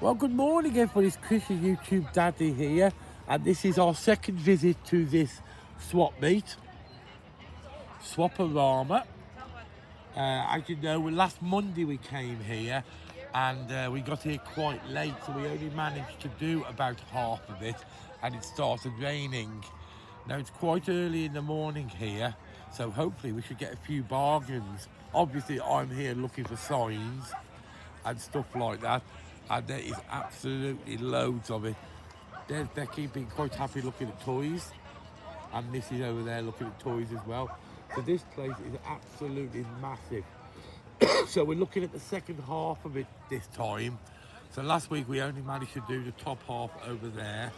Well, good morning, everybody. It's Chris, your YouTube daddy here, and this is our second visit to this swap meet, Swaporama. As you know, last Monday we came here, and we got here quite late, so we only managed to do about half of it, and it started raining. Now it's quite early in the morning here, so hopefully we should get a few bargains. Obviously, I'm here looking for signs and stuff like that, and there is absolutely loads of it. There's Becky being quite happy looking at toys, and Missy's over there looking at toys as well. So this place is absolutely massive. So we're looking at the second half of it this time. So last week we only managed to do the top half over there,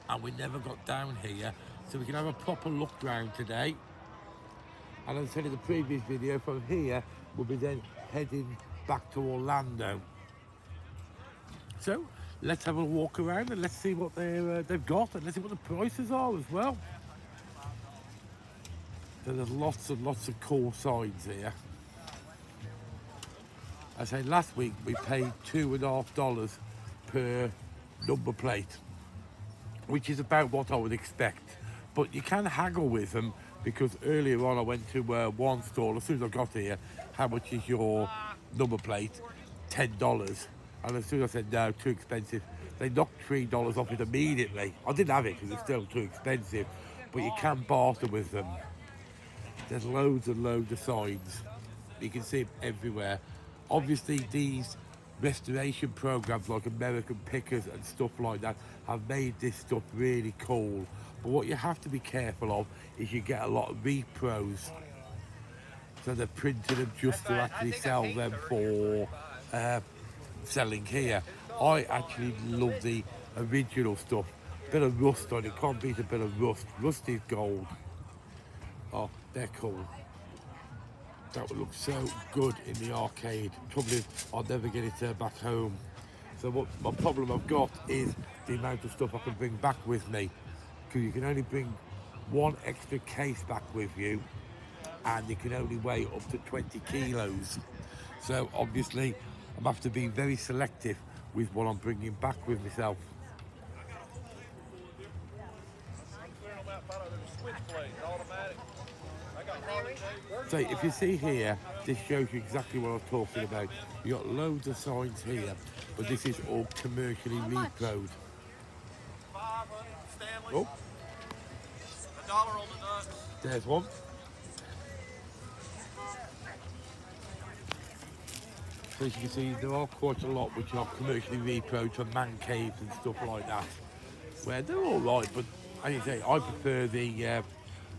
and we never got down here, so we can have a proper look round today. And as I said in the previous video, from here we'll be then heading back to Orlando. So let's have a walk around and let's see what they've got, and let's see what the prices are as well. So there's lots and lots of cool signs here. I say last week we paid $2.50 per number plate, which is about what I would expect. But you can haggle with them, because earlier on I went to one stall. As soon as I got here, how much is your number plate? $10. And as soon as I said no, too expensive, they knocked $3 off it immediately. I didn't have it because it's still too expensive, but you can barter with them. There's loads and loads of signs. You can see them everywhere. Obviously, these restoration programs like American Pickers and stuff like that have made this stuff really cool. But what you have to be careful of is you get a lot of repros. So they're printing them just to actually sell them for selling here. I actually love the original stuff. Bit of rust on it, can't beat a bit of rust. Rust is gold. Oh, they're cool. That would look so good in the arcade. Trouble is, I'll never get it back home. So what my problem I've got is the amount of stuff I can bring back with me, because you can only bring one extra case back with you, and you can only weigh up to 20 kilos. So obviously, I'm have to be very selective with what I'm bringing back with myself. So if you see here, this shows you exactly what I was talking about. You got loads of signs here, but this is all commercially reproed. Oh, there's one. So as you can see, there are quite a lot which are commercially reproed for man caves and stuff like that, where they're all right, but as you say, I prefer the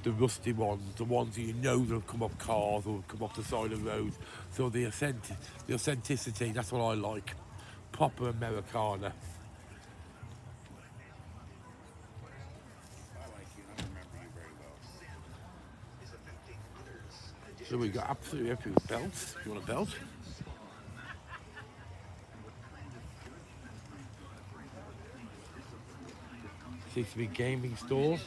rusty ones, the ones that you know that'll come off cars or come off the side of roads. So the authenticity, that's what I like. Proper Americana. So we've got absolutely everything. Belts, if you want a belt. Seems to be gaming store.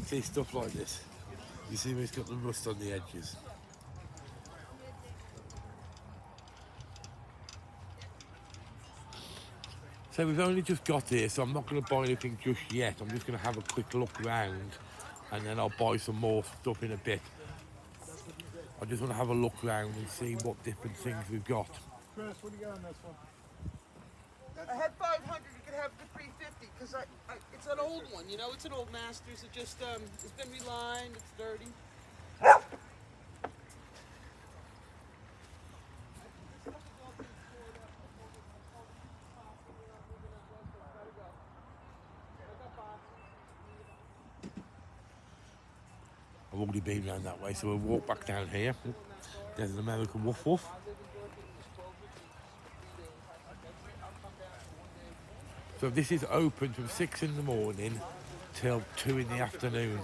See stuff like this. You see where it's got the rust on the edges. So we've only just got here, so I'm not going to buy anything just yet. I'm just going to have a quick look round, and then I'll buy some more stuff in a bit. I just want to have a look round and see what different things we've got. Chris, what do you got on this one? I had 500. You could have the 350 because it's an old one. You know, it's an old Masters. It just it's been relined. It's dirty. I've already been around that way, so we'll walk back down here. There's an American Woof Woof. So this is open from 6 in the morning till 2 in the afternoon.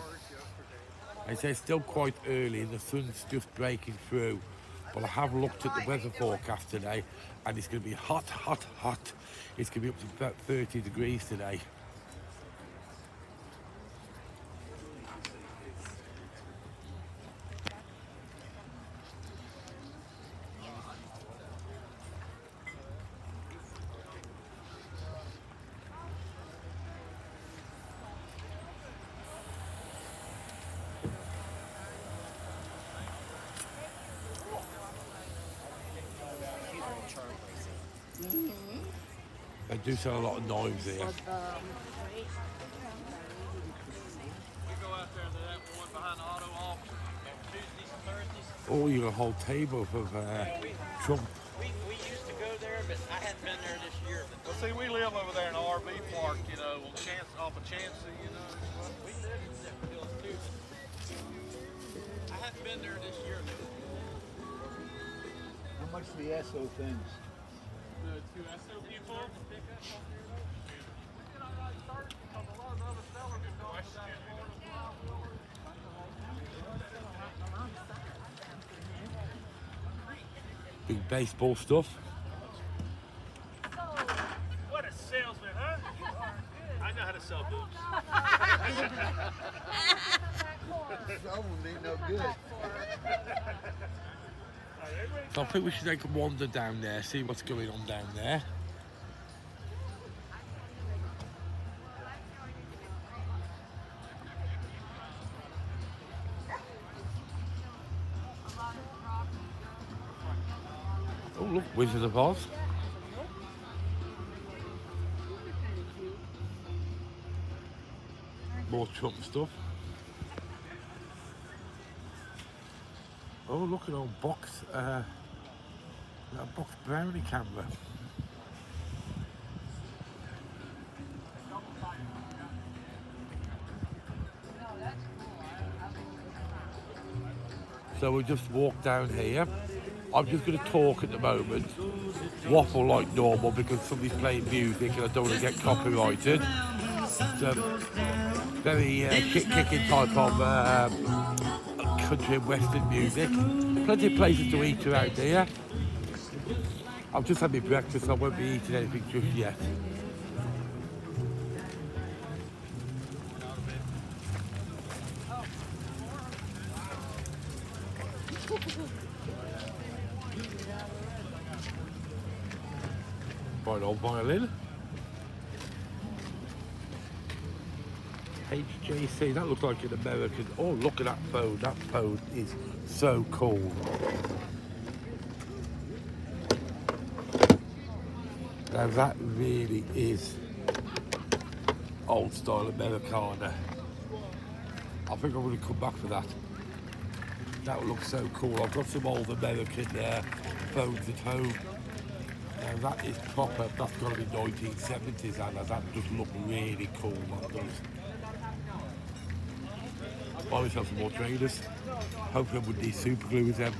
I say it's still quite early and the sun's just breaking through, but I have looked at the weather forecast today, and it's going to be hot, hot, hot. It's going to be up to about 30 degrees today. They do sell a lot of knives here. We go out there to that one behind the auto auction on Tuesdays and Thursdays. Oh, you got a whole table of Trump. We used to go there, but I hadn't been there this year. But Well, see, we live over there in the RV park, you know, on off of Chancey, you know. we live in Separate Hills too. But I hadn't been there this year. How much the ESO things? The two SO people. Big baseball stuff. What a salesman, huh? I know how to sell boots. Someone ain't no good. So I think we should take a wander down there, see what's going on down there. Oh look, Wizard of Oz. More Trump stuff. Oh look at an old box, that box brownie camera. So we just walk down here. I'm just going to talk at the moment, waffle like normal because somebody's playing music and I don't want to get copyrighted. It's very shit-kicking type of country and western music. Plenty of places to eat around here. I've just had my breakfast, so I won't be eating anything just yet. Buy an old violin. HJC, that looks like an American. Oh, look at that phone. That phone is so cool. Now that really is old style Americana. I think I'm going to come back for that. That looks so cool. I've got some old American phones at home. Now that is proper, that's got to be 1970s, and that just look really cool, that does. Buy myself some more trainers. Hopefully I wouldn't need super glue with them.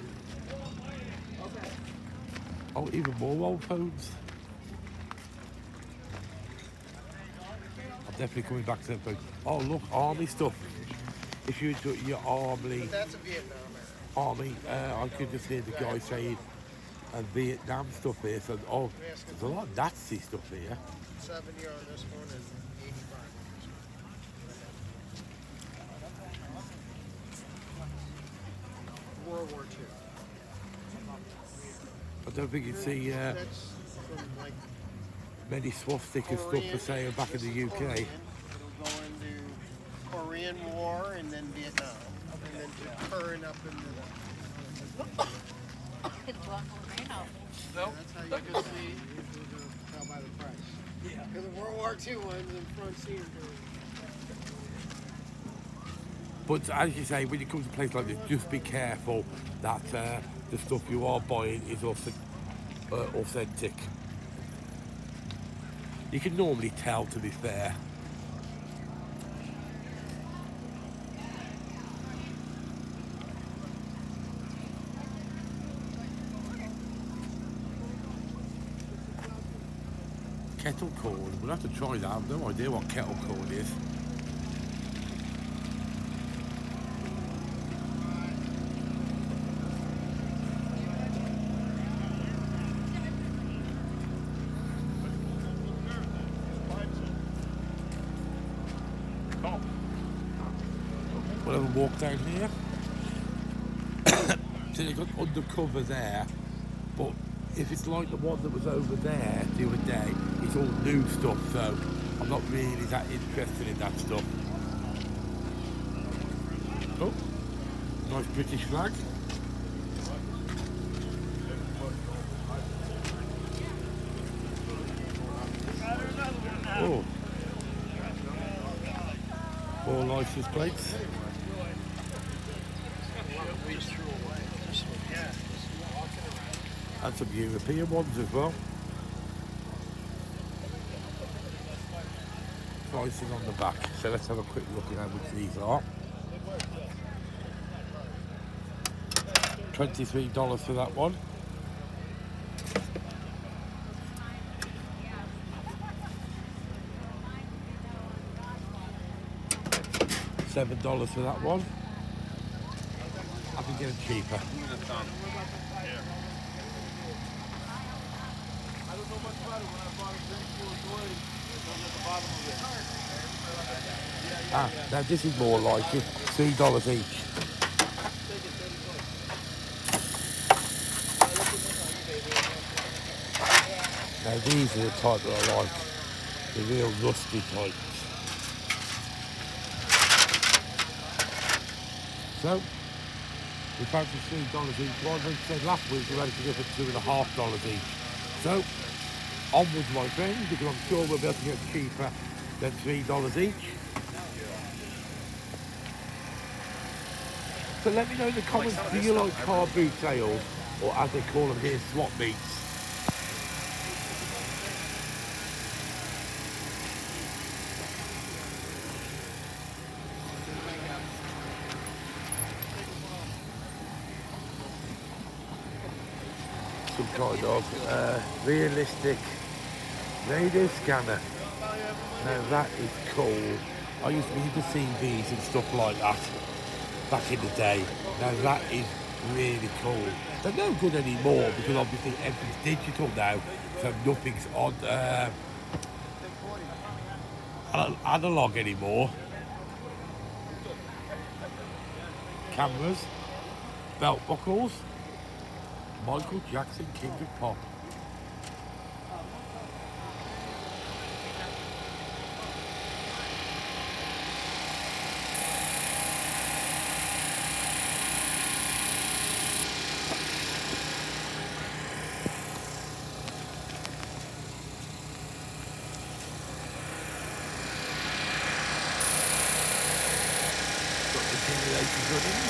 Oh, even more old phones. I'm definitely coming back to them phones. Oh look, army stuff. If you do your army, That's a Vietnam army, I could just hear the guy saying Vietnam stuff here. So, oh, there's a lot of Nazi stuff here. 70 on this one and 85 on this one. World War II. I don't think you'd see That's from like many swastika stuff for sale back in the UK. Korean. It'll go into Korean War and then Vietnam. And then to current up into the... It's one volcano. That's how you can see. Tell by the price. Yeah. Because the World War II ones in front seat. But as you say, when you come to a place like this, just be careful that the stuff you are buying is authentic. You can normally tell, to be fair. Kettle corn, we'll have to try that. I have no idea what kettle corn is. We'll have a walk down here. So they've got undercover there, but if it's like the one that was over there the other day, it's all new stuff, so I'm not really that interested in that stuff. Oh, nice British flag. license plates. And some European ones as well. Pricing on the back. So let's have a quick look at how much these are. $23 for that one. $7 for that one. I can get it cheaper. Ah, now this is more like it. $3 each. Now these are the type that I like. The real rusty types. So, we found for $3 each. Well, they said last week we managed to get for $2.50 each. So, onwards my friends, because I'm sure we'll be able to get cheaper than $3 each. So let me know in the comments, do you like car boot sales, or as they call them here, swap meets? Some kind of realistic radio scanner. Now that is cool. I used to be into CVs and stuff like that back in the day. Now that is really cool. They're no good anymore because obviously everything's digital now, so nothing's on analog anymore. Cameras, belt buckles, Michael Jackson, King of Pop. Got the generators running.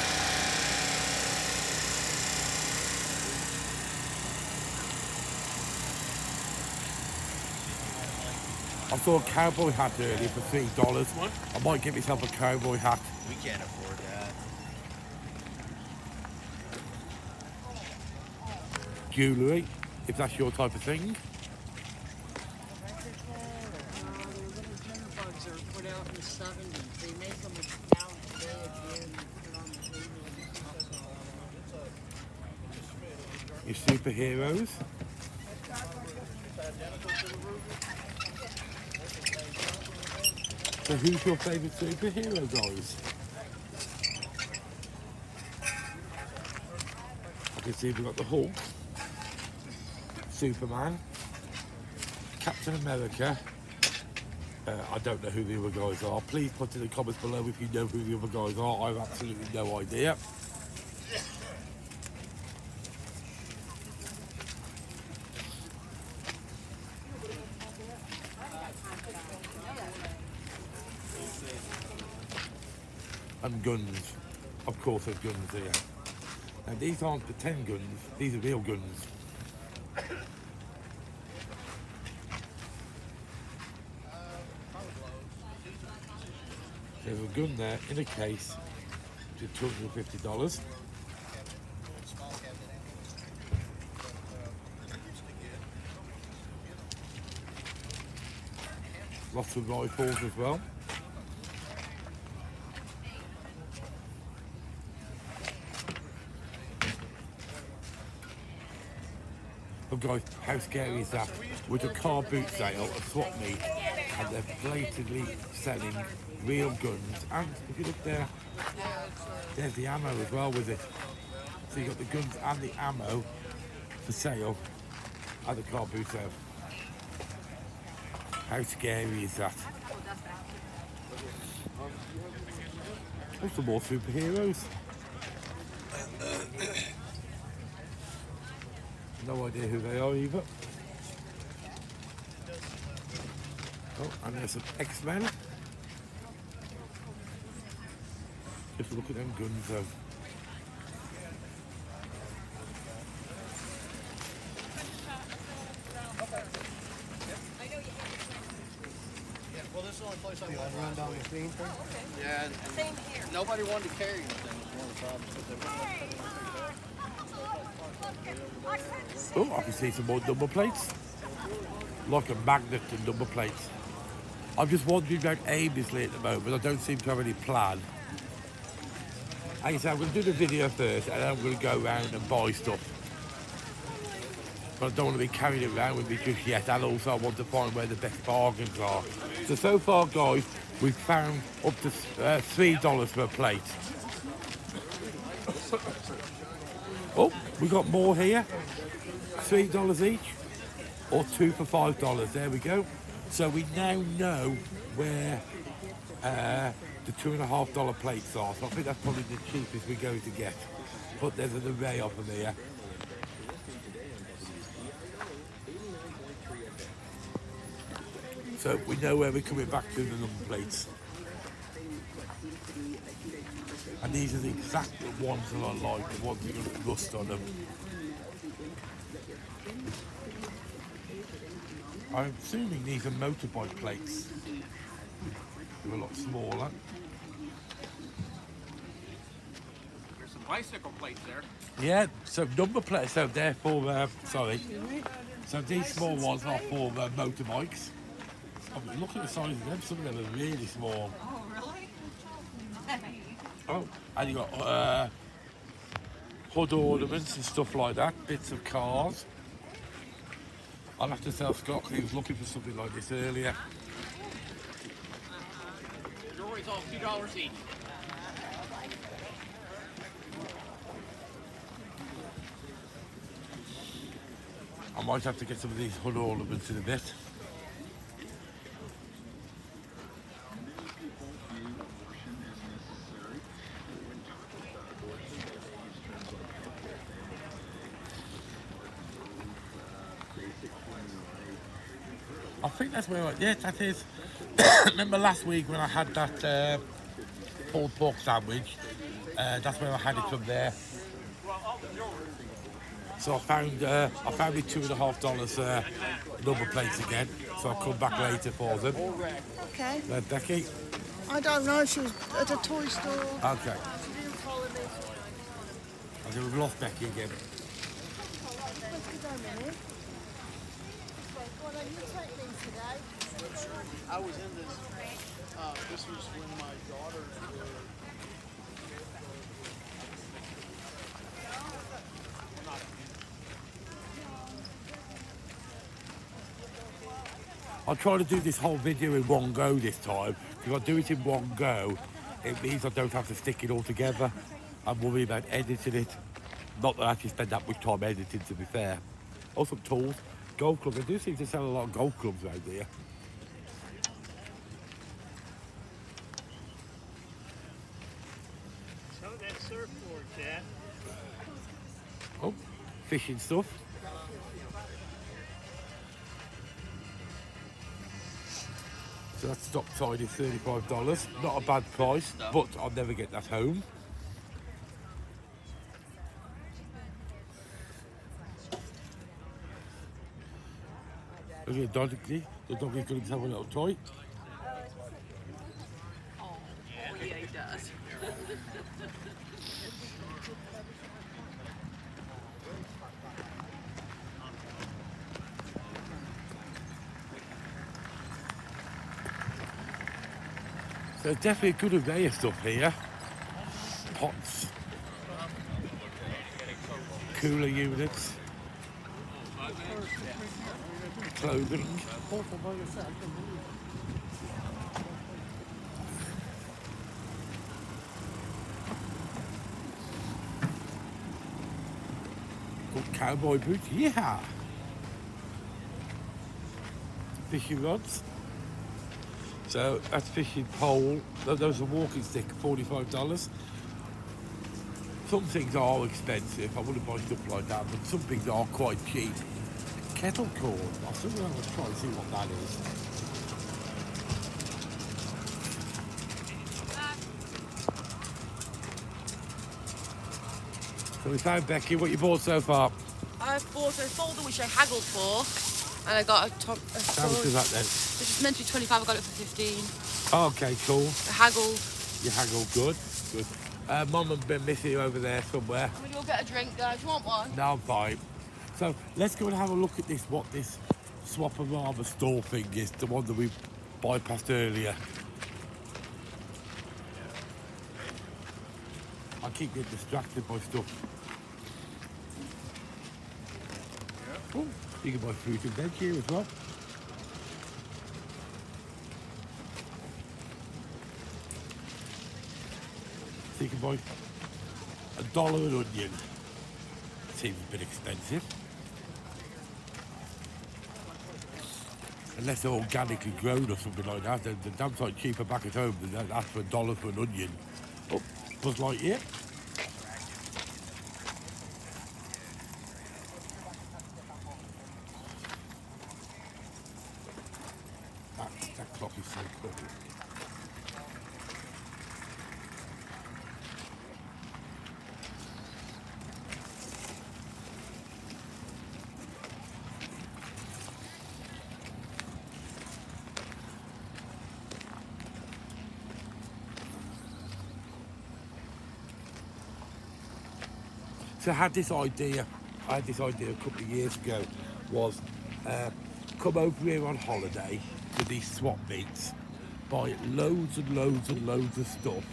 I saw a cowboy hat earlier for $3. I might get myself a cowboy hat. We can't afford that. Jewellery, if that's your type of thing. Little jitterbugs are put out in the 70s. They make them now today again and put on the table. Your superheroes. So who's your favourite superhero, guys? I can see we've got the Hulk, Superman, Captain America. I don't know who the other guys are. Please put in the comments below if you know who the other guys are. I have absolutely no idea. And guns. Of course there's guns here. Now these aren't pretend guns, these are real guns. There's a gun there in a case to $250. Lots of rifles as well. Oh guys, how scary is that? With a car boot sale, a swap meet, and they're blatantly selling real guns. And if you look there, there's the ammo as well with it. So you got the guns and the ammo for sale at the car boot sale. How scary is that? Oh, some more superheroes. No idea who they are either. Oh, and there's some X-Men. Just look at them guns though. Well, this is the only place I want to run down the screen for. Yeah, and nobody wanted to carry anything. Was one of the problems. But they wouldn't Oh, I can see some more number plates. Like a magnet to number plates. I'm just wandering around aimlessly at the moment. I don't seem to have any plan. Like I said, I'm going to do the video first and then I'm going to go around and buy stuff. But I don't want to be carrying it around with me just yet, and also I want to find where the best bargains are. So far, guys, we've found up to $3 per plate. Oh, we got more here. $3 each, or 2 for $5. There we go. So we now know where the $2.50 plates are. So I think that's probably the cheapest we're going to get. But there's an array of them here. So we know where we're coming back to the number plates. And these are the exact ones that I like, the ones that got rust on them. I'm assuming these are motorbike plates. They're a lot smaller. There's some bicycle plates there. Yeah, so number plates, so they're for, sorry. So these small ones are for motorbikes. I mean, look at the size of them, some of them are really small. Oh, really? Oh, and you got hood ornaments and stuff like that, bits of cars. I'll have to tell Scott because he was looking for something like this earlier. Jewelry's all $2 each. I might have to get some of these hood ornaments in a bit. I think that's where yeah, that is. Remember last week when I had that pulled pork sandwich? That's where I had it from there. So I found the $2.50 number plates again. So I'll come back later for them. Okay. Becky? I don't know. She was at a toy store. Okay. She didn't follow me. I think we've lost Becky again. I was in this. This was when my daughters were. I'll try to do this whole video in one go this time. If I do it in one go, it means I don't have to stick it all together. I'm worried about editing it. Not that I actually spend that much time editing, to be fair. Also tools, golf clubs. I do seem to sell a lot of golf clubs around here. Some of that surfboard, Cat. Oh, fishing stuff. So that's stock tidy, $35. Not a bad price, but I'll never get that home. Look at the doggy. The doggy's going to have a little toy. Oh, yeah, he does. So definitely a good array of stuff here. Pots, cooler units, clothing. Oh, cowboy boots, yeah. Fishing rods. So that's fishing pole. Those are walking stick, $45. Some things are expensive. I wouldn't buy stuff like that, but some things are quite cheap. Kettle corn. I still want to try and see what that is. So we found Becky. What you bought so far? I bought a folder which I haggled for, and I got a top. How much is that then? Which is meant to be 25. I got it for 15. Oh, okay, cool. I haggled. You haggled, good, good. Mum and Ben missing you over there somewhere. Will you all get a drink, guys? You want one? No, I'm fine. So let's go and have a look at this. What this Swaparama store thing is, the one that we bypassed earlier. I keep getting distracted by stuff. Oh, you can buy fruit and veg here as well. So you can buy $1 an onion. Seems a bit expensive. Unless they're organically grown or something like that, they're damn sight cheaper back at home than ask for $1 for an onion. Oh, Buzz Lightyear. That clock is so cool. So I had this idea a couple of years ago, was come over here on holiday to these swap meets, buy loads and loads and loads of stuff,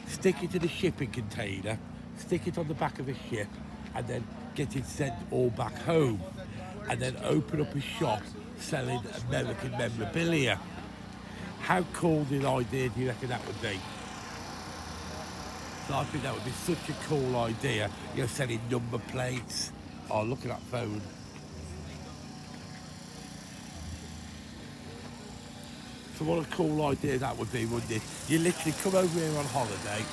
stick it in a shipping container, stick it on the back of a ship, and then get it sent all back home, and then open up a shop selling American memorabilia. How cool an idea do you reckon that would be? So I think that would be such a cool idea. You're selling number plates. Oh, look at that phone. So what a cool idea that would be, wouldn't it? You literally come over here on holiday.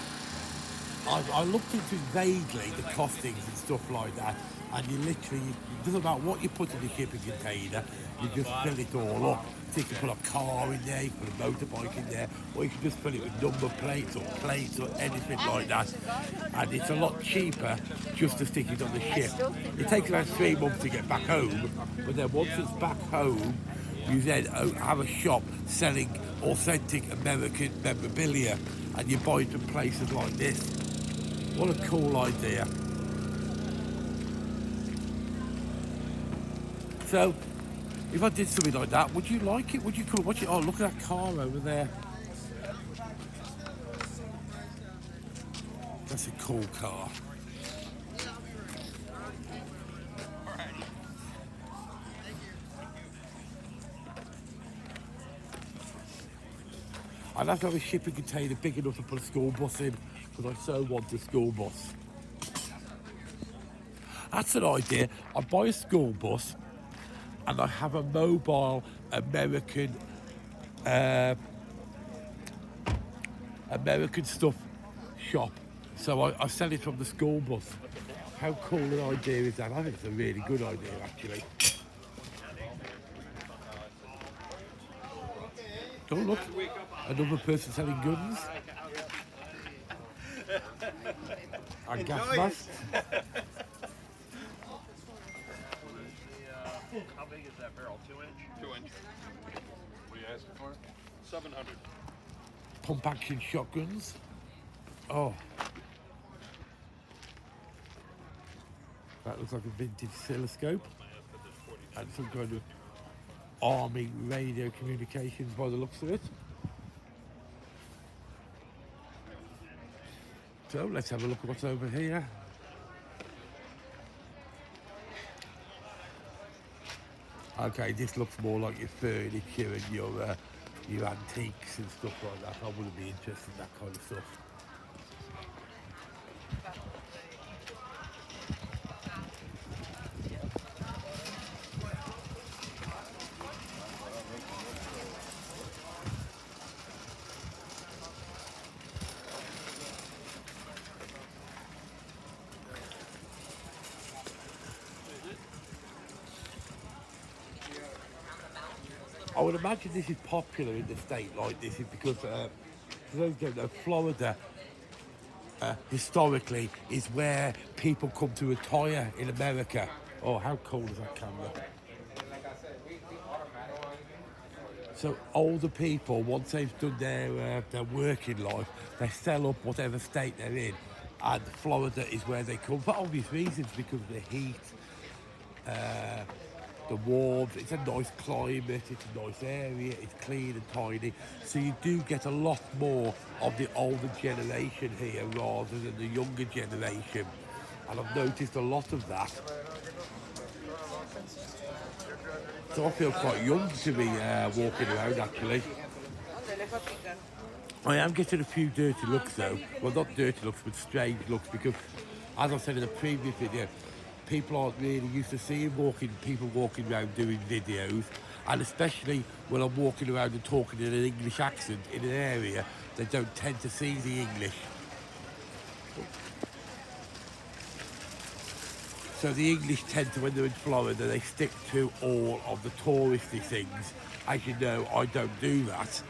I looked into vaguely the costings and stuff like that, and you literally, it doesn't matter what you put in the shipping container, you just fill it all up. So you can put a car in there, you can put a motorbike in there, or you can just fill it with number plates or anything like that. And it's a lot cheaper just to stick it on the ship. It takes about 3 months to get back home, but then once it's back home, you then have a shop selling authentic American memorabilia, and you buy it from places like this. What a cool idea. So, if I did something like that, would you like it? Would you come watch it? Oh, look at that car over there. That's a cool car. I'd have to have a shipping container big enough to put a school bus in, because I so want a school bus. That's an idea. I buy a school bus and I have a mobile American stuff shop. So I sell it from the school bus. How cool an idea is that? I think it's a really good idea, actually. Oh, look, another person selling guns. And gas masks. How big is that barrel? 2 inch? 2 inch. What are you asking for? 700. Pump action shotguns. Oh. That looks like a vintage oscilloscope. And some kind of army radio communications by the looks of it. So let's have a look at what's over here. Okay, this looks more like your furniture and your antiques and stuff like that. I wouldn't be interested in that kind of stuff. I would imagine this is popular in the state like this is because, for those who don't know, Florida historically is where people come to retire in America. Oh, how cold is that camera? So older people, once they've done their working life, they sell up whatever state they're in, and Florida is where they come for obvious reasons, because of the heat, the warmth. It's a nice climate, it's a nice area, it's clean and tidy. So you do get a lot more of the older generation here rather than the younger generation. And I've noticed a lot of that. So I feel quite young to be walking around, actually. I am getting a few dirty looks though. Well, not dirty looks, but strange looks, because, as I said in a previous video, people aren't really used to seeing people walking around doing videos, and especially when I'm walking around and talking in an English accent in an area, they don't tend to see the English. So the English tend to, when they're in Florida, they stick to all of the touristy things. As you know, I don't do that.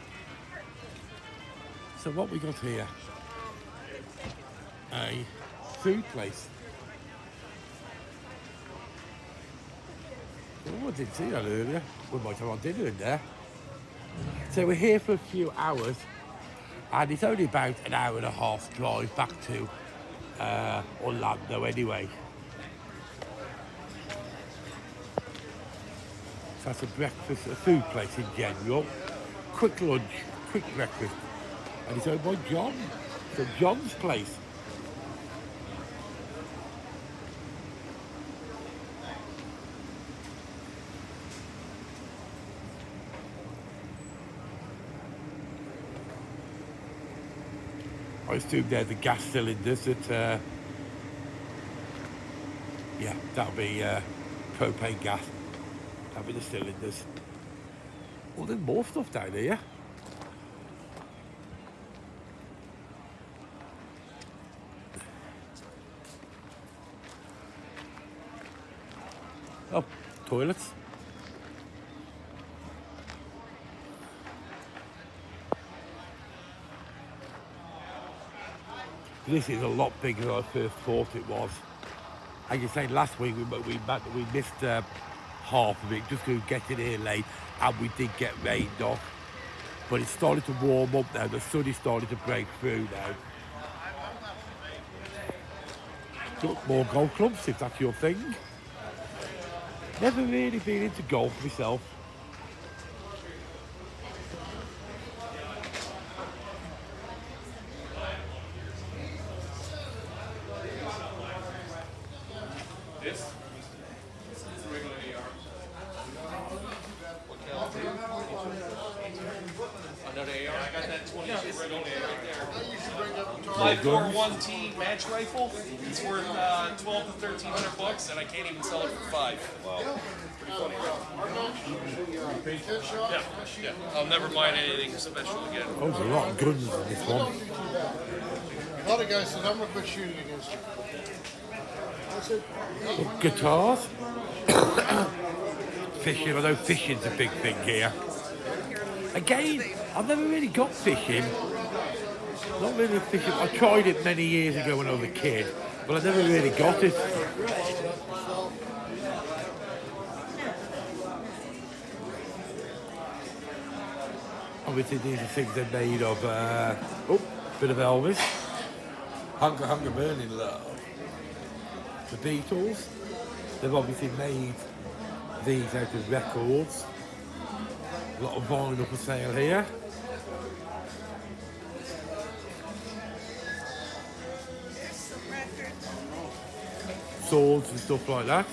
So what we got here? A food place. Oh, I didn't see that earlier. We might have our dinner in there. So we're here for a few hours, and it's only about an hour and a half drive back to Orlando anyway. So that's a breakfast, a food place in general. Quick lunch, quick breakfast. And it's owned by John. So John's place. I assume they're the gas cylinders that, yeah, that'll be propane gas. That'll be the cylinders. Oh, there's more stuff down here. Oh, toilets. This is a lot bigger than I first thought it was. Like you said, last week we missed half of it just to get in here late, and we did get rained off. But it's starting to warm up now. The sun is starting to break through now. Look, more golf clubs if that's your thing. Never really been into golf myself. My 4-1T match rifle. It's worth $1,200 to $1,300, and I can't even sell it for $5. Wow, pretty funny, right? Yeah. I'll never mind anything special again. Oh, there's a lot of guns in this one. A lot of guys said, I'm going to quit shooting against you. I said, Look, guitars. Fishing, I know fishing's a big thing here. Again, I've never really got fishing. Not really fishing. I tried it many years ago when I was a kid, but I never really got it. Obviously these are things they're made of, bit of Elvis. Hunger, Burning Love. The Beatles. They've obviously made these out of records. A lot of vinyl for sale here. Swords and stuff like that.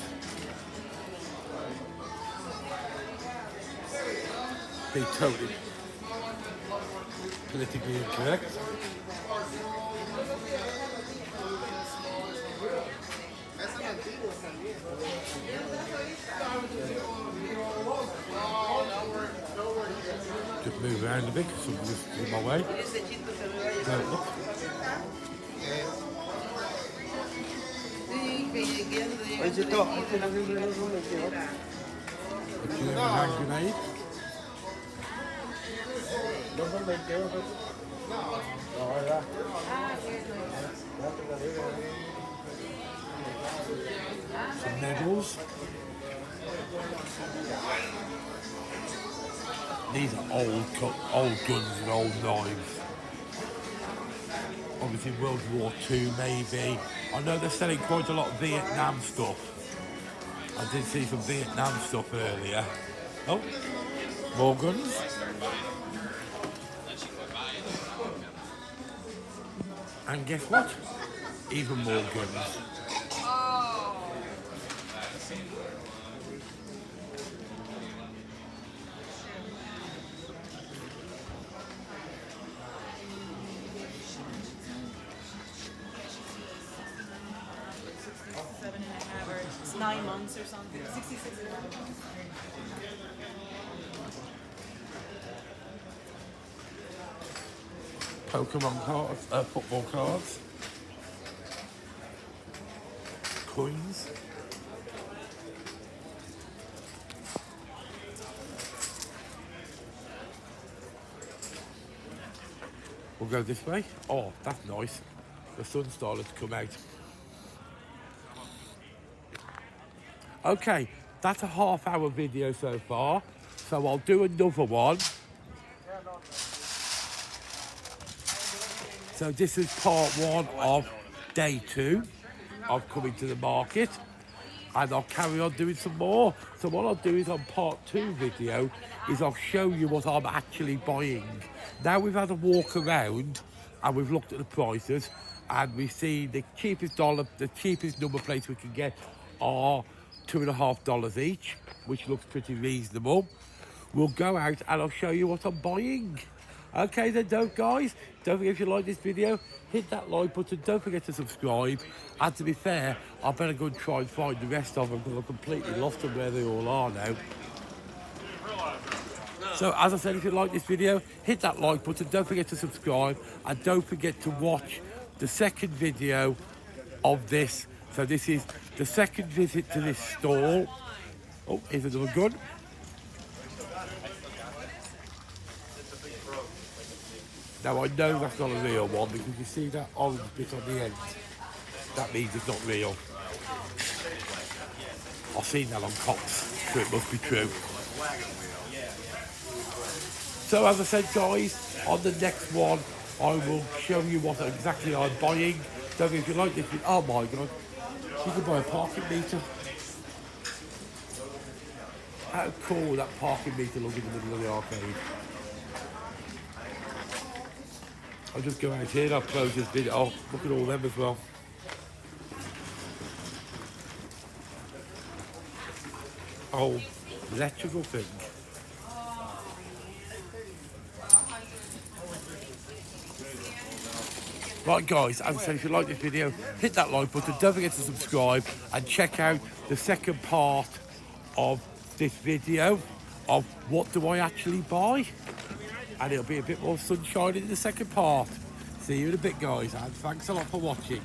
Be totally politically incorrect. Just move around a bit because something's in my way. Don't look. A German hand grenade. Some medals. These are old guns and old knives. Obviously World War II maybe. I know they're selling quite a lot of Vietnam stuff. I did see some Vietnam stuff earlier. Oh, more guns. And guess what? Even more guns. It's 9 months or something. 66 and a half months. Pokemon cards, football cards. Coins. We'll go this way. Oh, that's nice. The sun started to come out. Okay, that's a half-hour video so far. So I'll do another one. So this is part one of day 2 of coming to the market. And I'll carry on doing some more. So what I'll do is on part 2 video is I'll show you what I'm actually buying. Now we've had a walk around and we've looked at the prices and we've seen the cheapest number plates we can get are $2.50 each, which looks pretty reasonable. We'll go out and I'll show you what I'm buying. Okay then, guys, don't forget if you like this video, hit that like button, don't forget to subscribe. And to be fair, I better go and try and find the rest of them because I've completely lost them where they all are now. So as I said, if you like this video, hit that like button, don't forget to subscribe, and don't forget to watch the second video of this. So this is the second visit to this stall. Oh, here's another gun. Now I know that's not a real one because you see that orange bit on the end. That means it's not real. I've seen that on cops, so it must be true. So as I said, guys, on the next one, I will show you what exactly I'm buying. So if you like this, oh my God, you can buy a parking meter. How cool would that parking meter look in the middle of the arcade? I'll just go out here and I'll close this video. Oh, look at all them as well. Oh, electrical thing. Right guys, as I said, if you like this video, hit that like button, don't forget to subscribe and check out the second part of this video of what do I actually buy. And it'll be a bit more sunshine in the second part. See you in a bit, guys, and thanks a lot for watching.